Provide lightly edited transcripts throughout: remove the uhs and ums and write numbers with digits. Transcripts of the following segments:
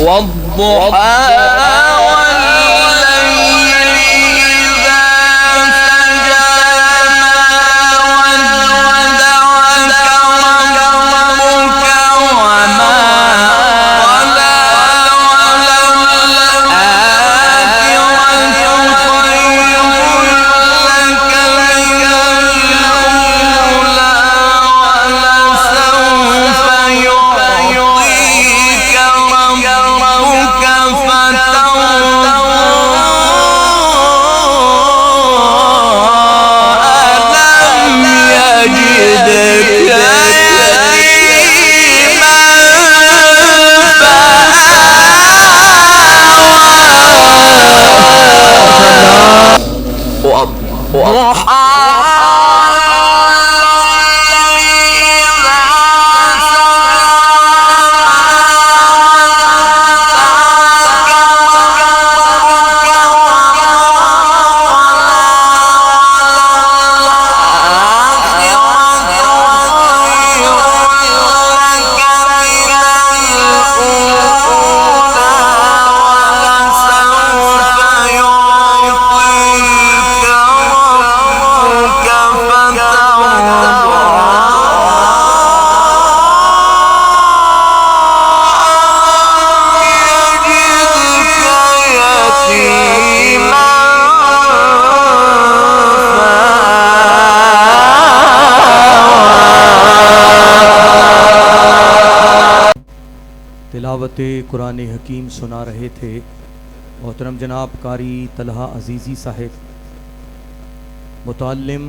والضحى والليل إذا سجى ما ودعك ربك وما قلى وللآخرة خير لك من الأولى ولسوف يعطيك ربك فترضى ألم يجدك يتيما فآوى والضحى تلاوت قرآن حکیم سنا رہے تھے محترم جناب قاری طلحہ عزیزی صاحب، متعلم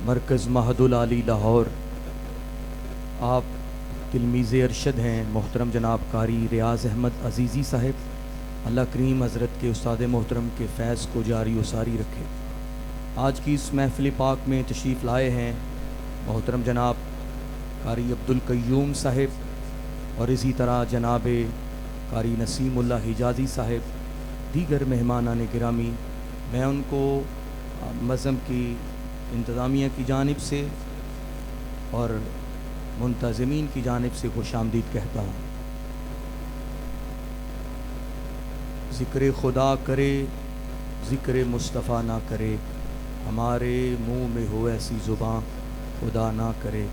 مرکز معہد العالی لاہور۔ آپ تلمیذ ارشد ہیں محترم جناب قاری ریاض احمد عزیزی صاحب۔ اللہ کریم حضرت کے استاد محترم کے فیض کو جاری و ساری رکھے۔ آج کی اس محفل پاک میں تشریف لائے ہیں محترم جناب قاری عبدالقیوم صاحب، اور اسی طرح جناب قاری نسیم اللہ حجازی صاحب، دیگر مہمانان گرامی۔ میں ان کو مظہم کی انتظامیہ کی جانب سے اور منتظمین کی جانب سے خوش آمدید کہتا ہوں۔ ذکر خدا کرے ذکر مصطفیٰ نہ کرے، ہمارے منہ میں ہو ایسی زباں خدا نہ کرے۔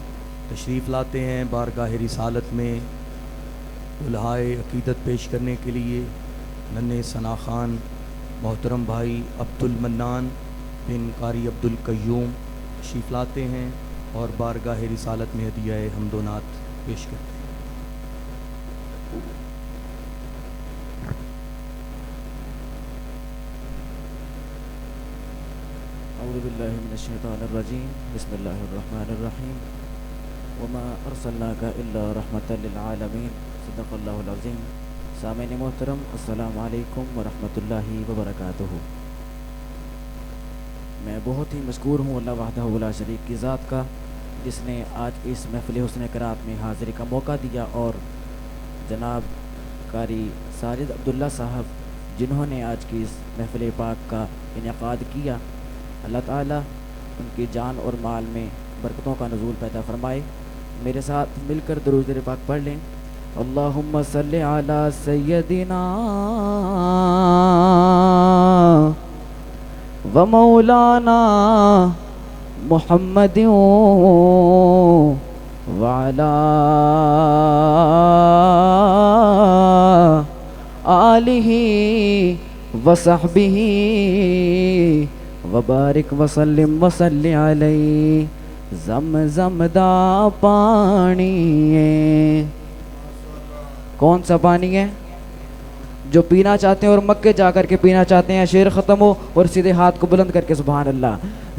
تشریف لاتے ہیں بارگاہ رسالت میں الہائے عقیدت پیش کرنے کے لیے ننھے ثنا خان محترم بھائی عبد المنان بن قاری عبدالقیوم تشریف لاتے ہیں اور بارگاہ رسالت میں ہدیہ حمد و نعت پیش کرتے ہیں۔ اعوذ باللہ من الشیطان الرجیم، بسم اللہ الرحمن الرحیم، وما ارسلناک الا رحمۃ للعالمین، صدق اللہ العظیم۔ سامعین محترم، السلام علیکم ورحمۃ اللہ وبرکاتہ۔ میں بہت ہی مشکور ہوں اللہ وحدہ لا شریک کی ذات کا، جس نے آج اس محفل حسن قرات میں حاضری کا موقع دیا، اور جناب قاری ساجد عبداللہ صاحب جنہوں نے آج کی اس محفل پاک کا انعقاد کیا۔ اللہ تعالیٰ ان کی جان اور مال میں برکتوں کا نزول پیدا فرمائے۔ میرے ساتھ مل کر درود پاک پڑھ لیں۔ اللہم صلی علی سیدنا و مولانا محمد وعلی آلہ وصحبہ وبارک وسلم وصلی علیہ۔ زمزم دا پانی ہے، کون سا پانی ہے؟ جو پینا چاہتے ہیں اور مکے جا کر کے پینا چاہتے ہیں، شعر ختم ہو اور سیدھے ہاتھ کو بلند کر کے سبحان اللہ۔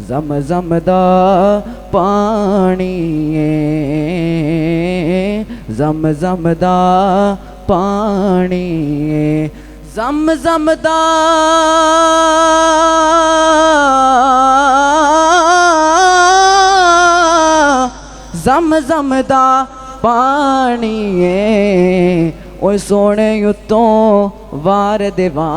زمزم دا پانی ہے، زمزم دا پانی ہے، زمزم دا زمزم دا پانی ہے، اوے سونے یتوں وار دیواں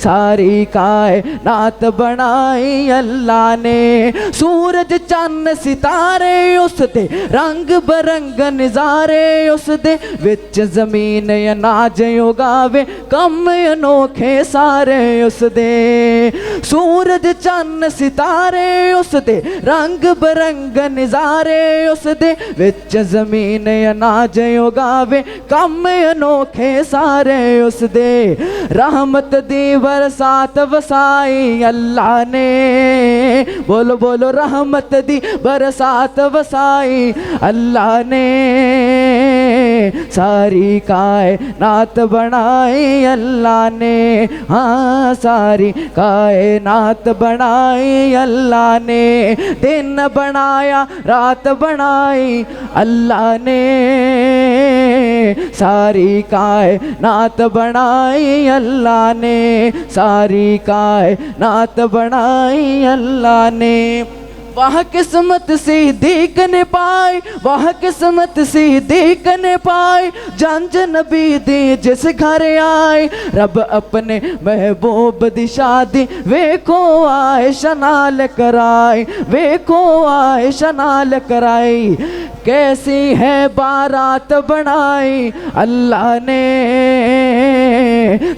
ساری کائنات بنائی اللہ نے سورج چند ستارے اس دے رنگ برنگ نظارے اس دے وچ زمین اناج اگاوے کم انوکھے سارے اس دے سورج چند ستارے اس دے رنگ برنگ نظارے اس دے وچ زمین اناج اگاوے کم انوکھے سارے اس دے رحمت دی برسات وسائی اللہ نے بولو بولو رحمت دی برسات وسائی اللہ نے ساری کائنات بنائی اللہ نے ہاں ساری کائنات بنائی اللہ نے دن بنایا رات بنائی اللہ نے ساری کائنات بنائی اللہ نے ساری کائنات بنائی اللہ نے وہاں قسمت صدیق نے پائی وہاں قسمت صدیق نے پائی جنج نبی دی جس گھر آئی رب اپنے محبوب دی شادی ویکھو عائشہ نال کرائی ویکھو عائشہ نال کرائی کیسی ہے بارات بنائی اللہ نے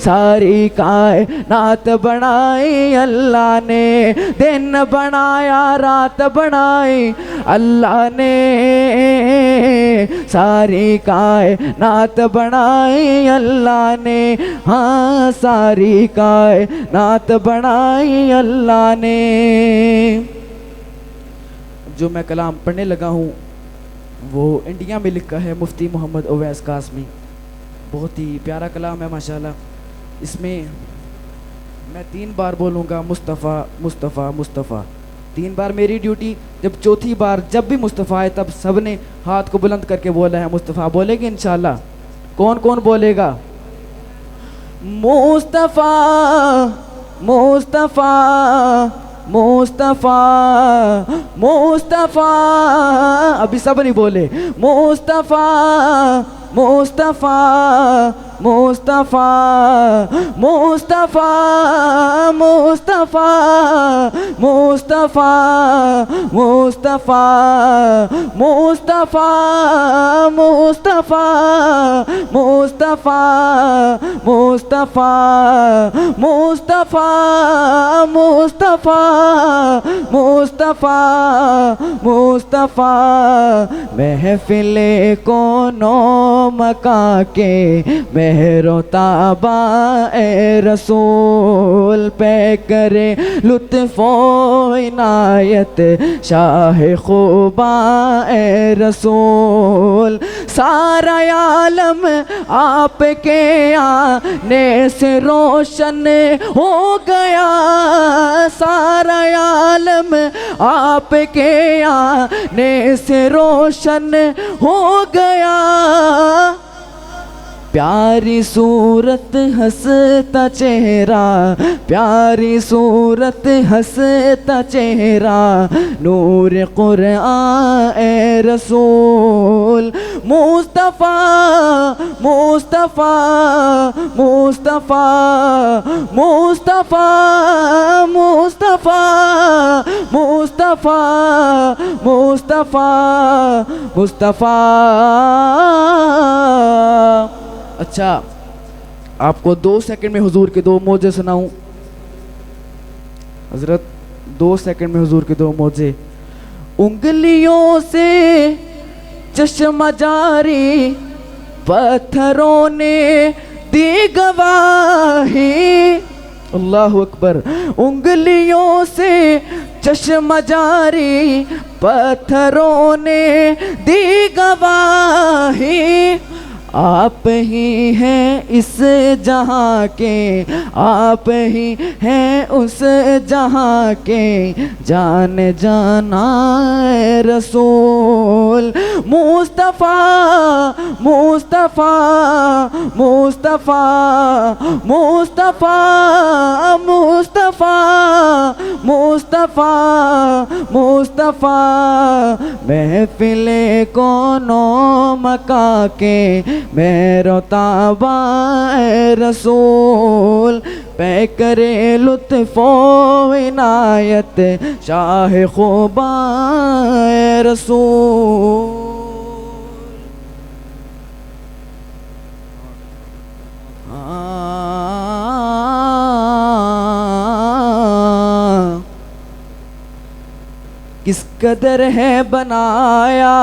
ساری کائنات بنائی اللہ نے دن بنایا رات بنائی اللہ نے ساری کائنات بنائی اللہ نے ہاں ساری کائنات بنائی اللہ نے جو میں کلام پڑھنے لگا ہوں وہ انڈیا میں لکھا ہے مفتی محمد اویس قاسمی بہت ہی پیارا کلام ہے ماشاءاللہ اس میں میں 3 بار بولوں گا مصطفیٰ مصطفیٰ مصطفیٰ 3 بار میری ڈیوٹی جب چوتھی بار جب بھی مصطفیٰ آئے تب سب نے ہاتھ کو بلند کر کے بولا ہے مصطفیٰ بولے گے انشاءاللہ کون کون بولے گا مصطفیٰ مصطفیٰ مصطفیٰ مصطفیٰ ابھی سب نہیں بولے مصطفیٰ مصطفیٰ مصطفیٰ مصطفیٰ مصطفیٰ مصطفیٰ مصطفیٰ مصطفیٰ مصطفیٰ مصطفیٰ مصطفیٰ مصطفیٰ مصطفیٰ مصطفیٰ مصطفیٰ محفل کونوں مکاں کے مہر و تابہ اے رسول پہ کرے لطف و عنایت شاہ خوباں اے رسول سارا عالم آپ کے آنے سے روشن ہو گیا سارا عالم آپ کے آنے سے روشن ہو گیا پیاری صورت ہنستا چہرہ پیاری صورت ہنستا چہرہ نور قرآن اے رسول مصطفیٰ مصطفیٰ مصطفیٰ مصطفیٰ مصطفیٰ مصطفیٰ مصطفیٰ مصطفیٰ اچھا آپ کو 2 سیکنڈ میں حضور کے 2 موجے سناؤں حضرت 2 سیکنڈ میں حضور کے 2 موجے انگلیوں سے چشمہ جاری پتھروں نے دی گواہی اللہ اکبر انگلیوں سے چشمہ جاری پتھروں نے دی گواہی آپ ہی ہیں اس جہاں کے آپ ہی ہیں اس جہاں کے جان جانا اے رسول مصطفیٰ مصطفیٰ مصطفیٰ مصطفیٰ مصطفیٰ مصطفیٰ مصطفیٰ محفل کونوں مکاں کے مہرتابہ اے رسول پہ کرے لطف و عنایت شاہ خوباں اے رسول کس قدر ہے بنایا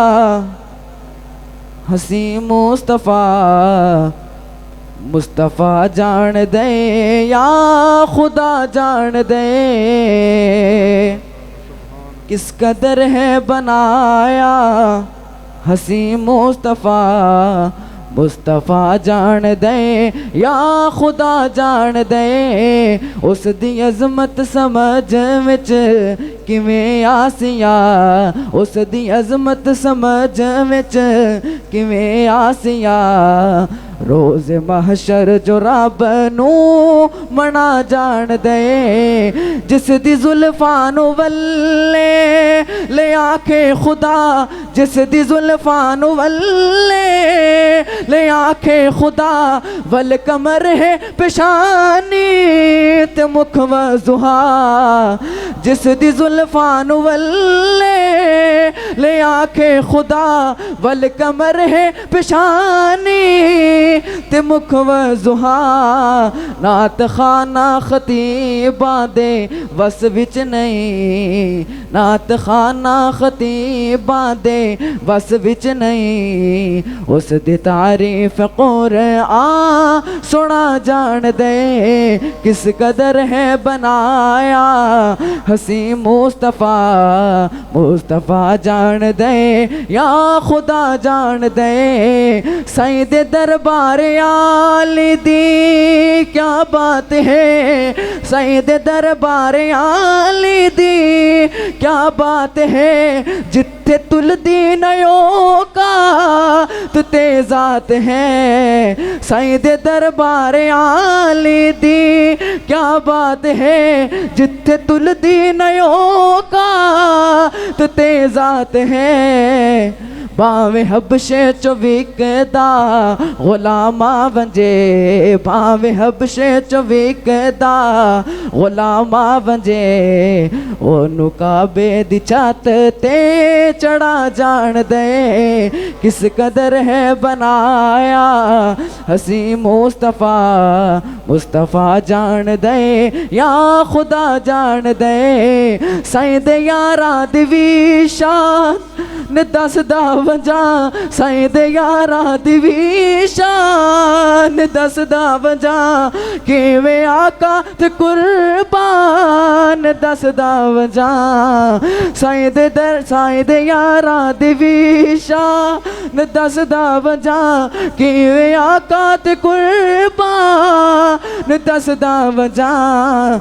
حسین مصطفیٰ مصطفیٰ جان دے یا خدا جان دے کس قدر ہے بنایا حسین مصطفیٰ مصطفیٰ جان دے یا خدا جان دے اس دی عظمت سمجھ وچ کیویں آسیا اس دی عظمت سمجھ وچ کیویں آسیا روز محشر جو رب نو منا جان دے جس دی زلفاں نو ولے لے آکھے خدا جس دی زلفاں نو ولے لے آکھے خدا ول کمر ہے پیشانی تے مکھ وضحا جس دی زلفاں نو ولے لے آکھے خدا ول کمر ہے پیشانی تے مکھ وضحا نعت خانہ خطیباں دے وس وچ نہیں نعت خانہ خطیباں دے وس وچ نہیں اس دی تعریف قرآن سنا جان دے کس قدر ہے بنایا حسین مصطفیٰ مصطفیٰ جان دے یا خدا جان دے سید دربار عالی دی کیا بات ہے سید دربار عالی دی کیا بات ہے جتھے تل دی نیوں کا تو تیزات ہے سید دربار عالی دی کیا بات ہے جتھے تل دی نیوں کا تو تیزات ہے باویں حبشے چو وکدا غلاماں ونجے باویں حبشے چو وکدا غلاماں ونجے اونوں کعبے دی چھت تے چڑھا جان دے کس قدر ہے بنایا حسین مصطفیٰ مصطفیٰ جان دے یا خدا جان دے سائیں یاراں دی ویشان نے دس دا وجہ سائیں یاراں دی ویشان دس دا وجہ کیویں آقا تے قربان دس دا وجہ سائیں یاراں دی ویشان دس دا وجہ کیویں آقا تے قربان دس دا وجہ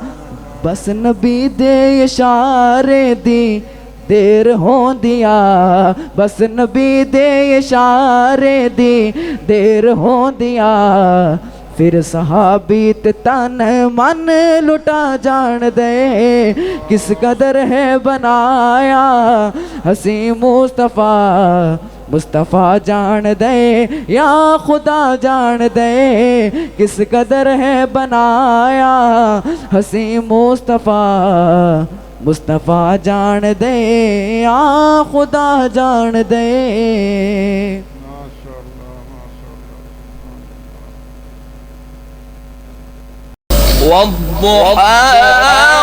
بس نبی دے اشارے دی دیر ہوندیا بس نبی دے اشارے دی دیر ہوندیا پھر صحابی تے تن من لٹا جان دے کس قدر ہے بنایا حسین مصطفیٰ مصطفیٰ جان دے یا خدا جان دے کس قدر ہے بنایا حسین مصطفیٰ مصطفیٰ جان دے یا خدا جان دے والضحى